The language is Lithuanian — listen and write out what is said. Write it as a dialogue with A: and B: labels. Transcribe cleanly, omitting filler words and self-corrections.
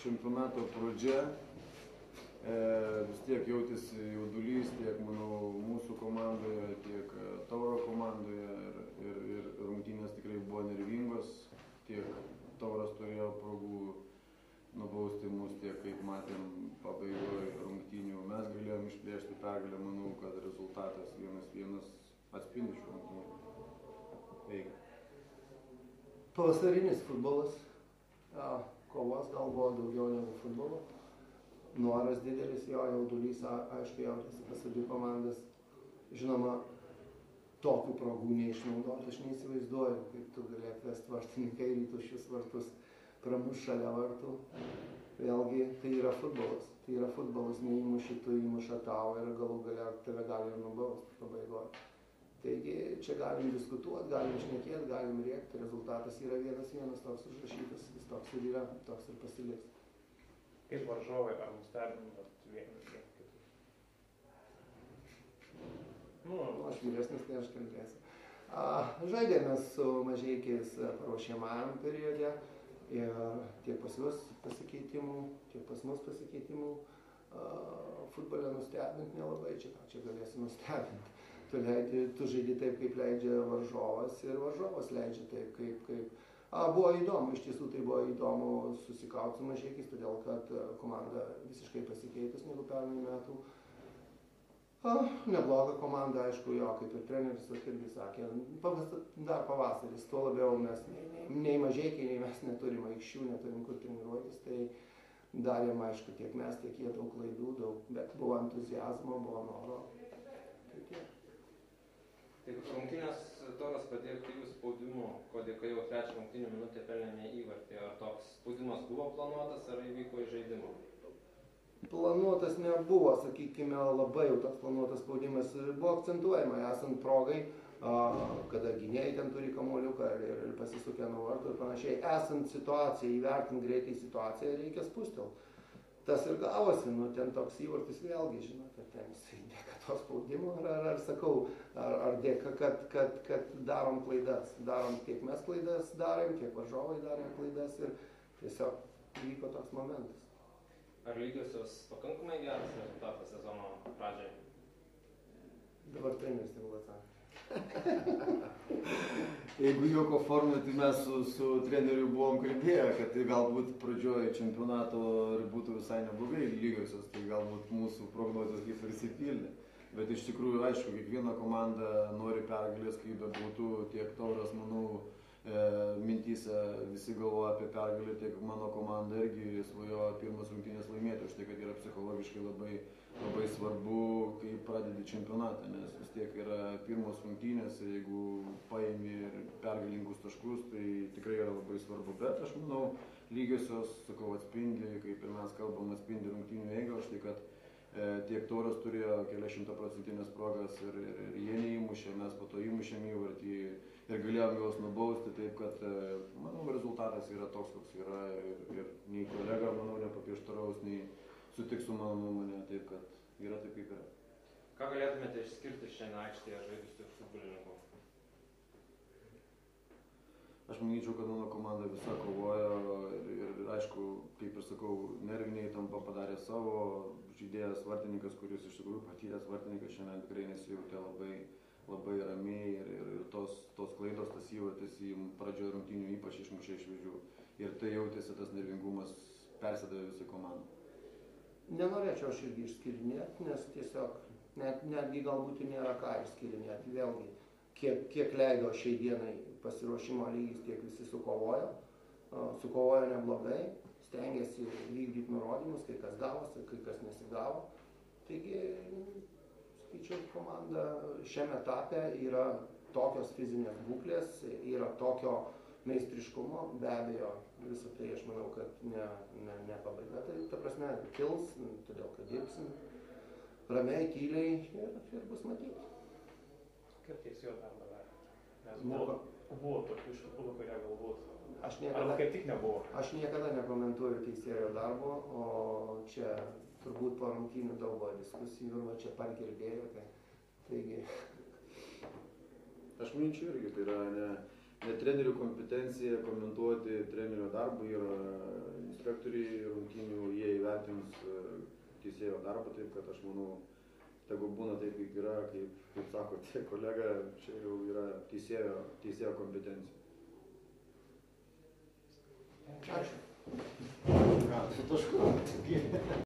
A: čempionato pradžia. Vis tiek jautėsi jaudulys tiek, manau, mūsų komandoje, tiek Tauro komandoje ir rungtynės tikrai buvo nervingos. Tiek Tauras turėjo progų nubausti mus, tiek kaip matėm pabaigoje rungtynių. Mes galėjom išplėšti pergalę, manau, kad rezultatas 1-1 atspindi šių rungtynių eigą.
B: Pavasarinis futbolas, kovos gal buvo daugiau negu futbolo. Noras didelis, jo jaudulys, aišku, jautėsi pas abi komandas. Žinoma, tokių progų neišnaudoti, aš neįsivaizduoju, kaip tu gali atvesti vartininkai į tuščius vartus, pramuš šalia vartų. Vėlgi, tai yra futbolas. Tai yra futbolas, neįmuši, tu įmuša tau ir galų gale tave gali ir nubausti pabaigoje. Taigi, čia galim diskutuoti, galim šnekėti, galim rėkti, rezultatas yra 1-1, toks užrašytas, jis toks ir yra, toks ir pasiliks.
C: Kaip varžovai, ar nustebinot vienas kitus?
B: Aš vyresnis, tai aš kalbėsiu. Žaidėme su Mažeikiais paruošiamajam periode ir tiek pas juos pasikeitimų, tiek pas mus pasikeitimų. Futbolę nustebinti nelabai, čia galėsi nustebinti. Tu žaidi taip, kaip leidžia varžovas ir varžovas leidžia taip, kaip... Buvo įdomu, iš tiesų tai buvo įdomu susikauti su Mažeikiais, todėl kad komanda visiškai pasikeitus negu pernai metų. Nebloga komanda, aišku, jo, kaip ir treneris irgi sakė, dar pavasaris, tuo labiau mes nei Mažeikiai, nei mes neturim aikščių, neturim kur treniruotis, tai darėm, aišku, tiek mes, tiek jie daug klaidų, bet buvo entuziazmo, buvo noro.
D: Taip, rungtynės Tauras padėjo aktyvių spaudimų, ko dėka jau 3 rungtynių minutę pelnėme įvartį. Ar toks spaudimas buvo planuotas, ar įvyko iš žaidimo?
B: Planuotas nebuvo, sakykime, labai jau toks planuotas spaudimas. Buvo akcentuojama, esant progai, kada gynėjai ten turi kamuoliuką ir pasisukę nuo vartų ir panašiai. Esant situacijai, įvertint greitai situaciją, reikia spustelti. Tas ir gavosi, ten toks įvartis vėlgi, žinote, ten jisai dėka to spaudimo, ar sakau, ar dėka, kad darom klaidas. Darom tiek mes klaidas darėm, tiek varžovai darėm klaidas ir tiesiog vyko toks momentas.
D: Ar lygiosios pakankamai geras rezultatas sezono pradžiai?
B: Dabar treneris tegul atsakė.
A: Jeigu juoko formai, tai mes su treneriu buvom kalbėję, kad tai galbūt pradžioje čempionato ir būtų visai neblogai lygiosios, tai galbūt mūsų prognozės kaip ir išsipildė. Bet iš tikrųjų, aišku, kiekviena komanda nori pergalės, kaip bebūtų, tiek Tauras, manau, mintyse visi galvoja apie pergalę, tiek mano komanda irgi svajoja pirmas rungtynės laimėti, už tai, kad yra psichologiškai labai svarbu, kai pradedi čempionatą, nes vis tiek yra pirmos rungtynės ir jeigu paimi pergalingus taškus, tai tikrai yra labai svarbu. Bet aš manau, lygiosios, sakau, atspindi, kaip ir mes kalbam, atspindi rungtynių eigą, už tai, kad tiek Tauras turėjo kelias 100% progas ir jie neįmušė, mes po to įmušėm įvartį ir galėjom juos nubausti, taip kad, manau, rezultatas yra toks, koks yra ir nei kolega, manau, nepaprieštaraus, nei sutiks su mano nuomonė, taip kad yra taip, kaip yra.
D: Ką galėtumėte išskirti šiandien aikštėje žaidusių futbolininkų?
A: Aš manyčiau, kad mano komanda visa kovojo ir aišku, kaip ir sakau, nerviniai tampa padarė savo, žaidėjas vartininkas, kuris iš tikrųjų patyręs vartininkas šiandien tikrai nesijautė labai ramiai ir tos klaidos, tas įvartis į pradžioje rungtynių ypač išmušė iš vėžių. Ir tai jautėsi, tas nervingumas persidavė visai komandai.
B: Nenorėčiau aš irgi išskirinėti, nes tiesiog netgi galbūt nėra ką išskirinėti. Vėlgi, kiek leido šiai dienai pasiruošimo lygis, tiek visi sukovojo neblogai, stengiasi vykdyti nurodymus, kai kas gavosi, kai kas nesigavo. Taigi, skaičiau, komanda šiame etape yra tokios fizinės būklės, yra tokio meistriškumo, be abejo, visą tai aš manau, kad ne pabaiga, tai ta prasme kils, todėl kad dirbsim ramiai, tyliai ir bus matyti.
C: Kaip teisėjo darbą darė? Nes buvo tokių iš futbolo, kurie galbūt... Arba kaip tik nebuvo?
B: Aš niekada nekomentuoju teisėjo darbo, o čia turbūt po rungtynių daug buvo diskusijų, va čia pargirdėjo, taigi...
A: Aš manyčiau irgi, tai yra ne trenerių kompetencija komentuoti trenerio darbą, yra inspektoriai rungtynių, jie įvertins teisėjo darbą, taip kad aš manau, tegu būna taip, kaip yra, kaip sako kolega, čia jau yra teisėjo kompetencija.
B: Ačiū.
A: Ką, su tašku?